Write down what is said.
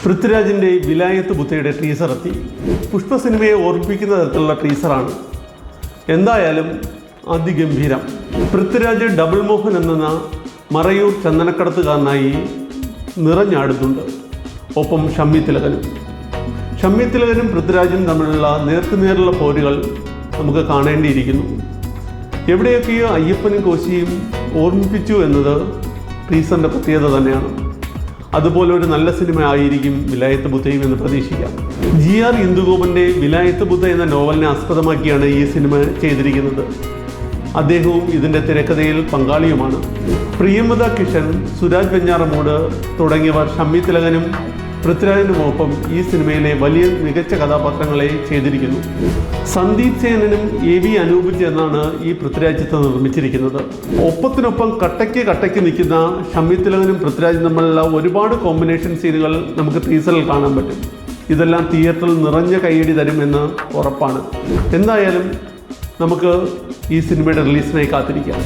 പൃഥ്വിരാജിൻ്റെ വിലായത്ത് ബുദ്ധയുടെ ടീസർ എത്തി. പുഷ്പ സിനിമയെ ഓർമ്മിപ്പിക്കുന്ന തരത്തിലുള്ള ടീസറാണ്. എന്തായാലും അതിഗംഭീരം. പൃഥ്വിരാജ് ഡബിൾ മോഹൻ എന്ന മറയൂർ ചന്ദനക്കടത്തുകാരനായി നിറഞ്ഞാടുന്നുണ്ട്. ഒപ്പം ഷമ്മി തിലകനും പൃഥ്വിരാജും തമ്മിലുള്ള നേർക്കുനേറുള്ള പോരുകൾ നമുക്ക് കാണേണ്ടിയിരിക്കുന്നു. എവിടെയൊക്കെയോ അയ്യപ്പനും കോശിയും ഓർമ്മിപ്പിച്ചു എന്നത് ടീസറിൻ്റെ പ്രത്യേകത തന്നെയാണ്. അതുപോലെ ഒരു നല്ല സിനിമ ആയിരിക്കും വിലായത്ത് ബുദ്ധയും എന്ന് പ്രതീക്ഷിക്കാം. GR ഇന്ദുഗോപൻ്റെ വിലായത്ത് ബുദ്ധ എന്ന നോവലിനെ ആസ്പദമാക്കിയാണ് ഈ സിനിമ ചെയ്തിരിക്കുന്നത്. അദ്ദേഹവും ഇതിൻ്റെ തിരക്കഥയിൽ പങ്കാളിയുമാണ്. പ്രിയമത കിഷൻ, സുരാജ് വെഞ്ഞാറമൂട് തുടങ്ങിയവർ ഷമ്മി തിലകനും പൃഥ്വിരാജിനുമൊപ്പം ഈ സിനിമയിലെ വലിയ മികച്ച കഥാപാത്രങ്ങളെ ചെയ്തിരിക്കുന്നു. സന്ദീപ് സേനനും AV അനൂപ് ചേർന്നാണ് ഈ പൃഥ്വിരാജ് ചിത്രം നിർമ്മിച്ചിരിക്കുന്നത്. ഒപ്പത്തിനൊപ്പം കട്ടയ്ക്ക് നിൽക്കുന്ന ഷമ്മി തിലകനും പൃഥ്വിരാജും തമ്മിലുള്ള ഒരുപാട് കോമ്പിനേഷൻ സീനുകൾ നമുക്ക് ടീസറിൽ കാണാൻ പറ്റും. ഇതെല്ലാം തിയേറ്ററിൽ നിറഞ്ഞ കൈയടി തരുമെന്ന് ഉറപ്പാണ്. എന്തായാലും നമുക്ക് ഈ സിനിമയുടെ റിലീസിനായി കാത്തിരിക്കാം.